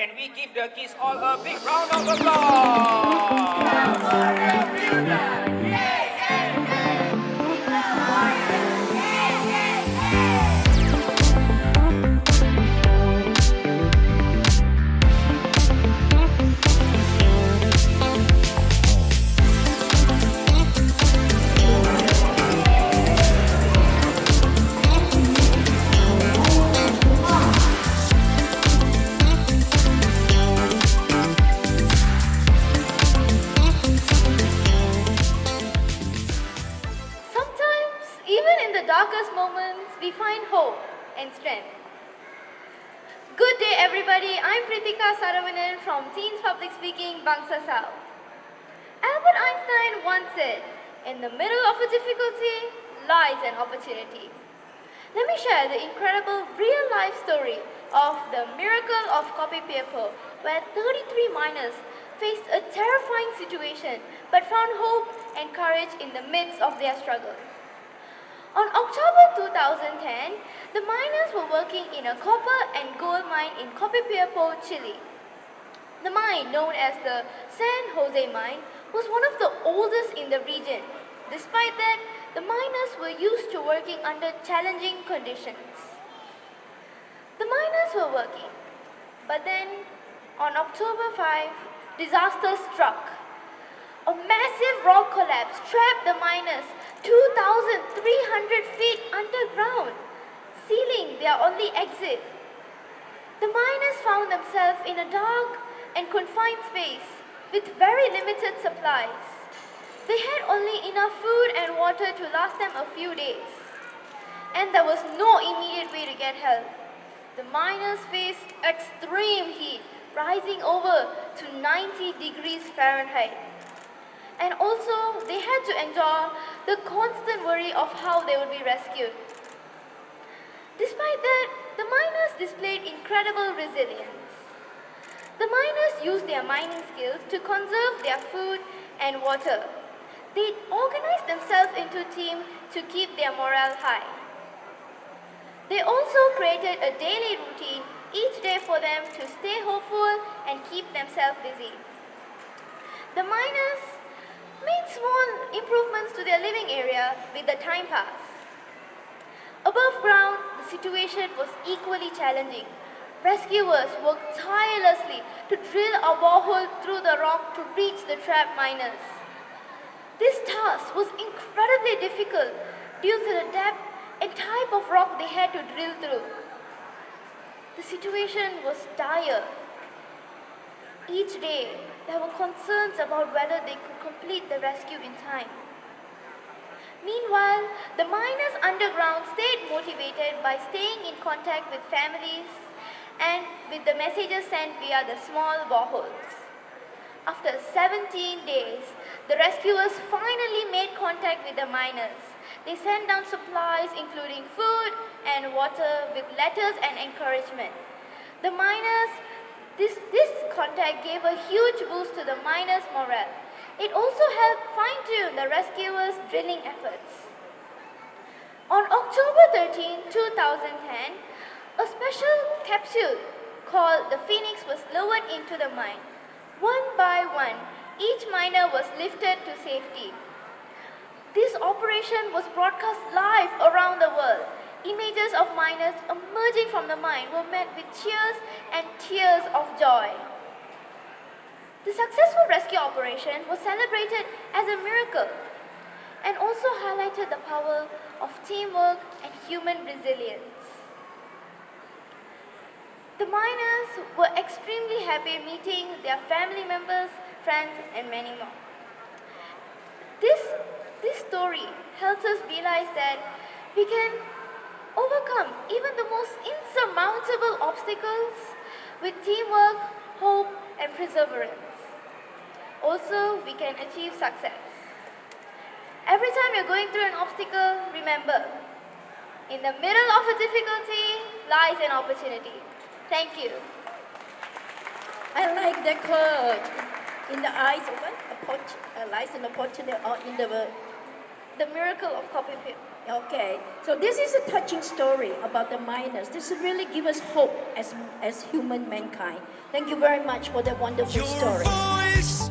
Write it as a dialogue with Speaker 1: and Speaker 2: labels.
Speaker 1: can we give the kids all a big round of applause?
Speaker 2: Darkest moments, we find hope and strength. Good day, everybody. I'm Prheethikha from Teens Public Speaking, Bangsa South. Albert Einstein once said, "In the middle of a difficulty lies an opportunity." Let me share the incredible real-life story of the miracle of Kopi Ipoh, where 33 miners faced a terrifying situation but found hope and courage in the midst of their struggle. On October 2010, the miners were working in a copper and gold mine in Kopi Ipoh, Chile. The mine, known as the San Jose Mine, was one of the oldest in the region. Despite that, the miners were used to working under challenging conditions. The miners were working, but then on October 5, disaster struck. A massive rock collapse trapped the miners 2,300 feet underground, sealing their only exit. The miners found themselves in a dark and confined space with very limited supplies. They had only enough food and water to last them a few days, and there was no immediate way to get help. The miners faced extreme heat, rising over to 90 degrees Fahrenheit. And also, they had to endure the constant worry of how they would be rescued. Despite that, the miners displayed incredible resilience. The miners used their mining skills to conserve their food and water. They organized themselves into teams to keep their morale high. They also created a daily routine each day for them to stay hopeful and keep themselves busy. The miners made small improvements to their living area with the time pass. Above ground, the situation was equally challenging. Rescuers worked tirelessly to drill a borehole through the rock to reach the trapped miners. This task was incredibly difficult due to the depth and type of rock they had to drill through. The situation was dire. Each day, there were concerns about whether they could complete the rescue in time. Meanwhile, the miners underground stayed motivated by staying in contact with families and with the messages sent via the small boreholes. After 17 days, the rescuers finally made contact with the miners. They sent down supplies including food and water with letters and encouragement. The miners This contact gave a huge boost to the miners' morale. It also helped fine-tune the rescuers' drilling efforts. On October 13, 2010, a special capsule called the Phoenix was lowered into the mine. One by one, each miner was lifted to safety. This operation was broadcast live around the world. Images of miners emerging from the mine were met with cheers and tears of joy. The successful rescue operation was celebrated as a miracle and also highlighted the power of teamwork and human resilience. The miners were extremely happy meeting their family members, friends, and many more. This story helps us realize that we can overcome even the most insurmountable obstacles with teamwork, hope, and perseverance. Also, we can achieve success. Every time you're going through an obstacle, remember, in the middle of a difficulty lies an opportunity. Thank you.
Speaker 3: I like the quote. In the eyes of lies an opportunity, or in the world.
Speaker 2: The miracle of Kopi Ipoh.
Speaker 3: Okay, so this is a touching story about the miners. This really gives us hope as human mankind. Thank you very much for that wonderful
Speaker 4: Your
Speaker 3: story.
Speaker 4: voice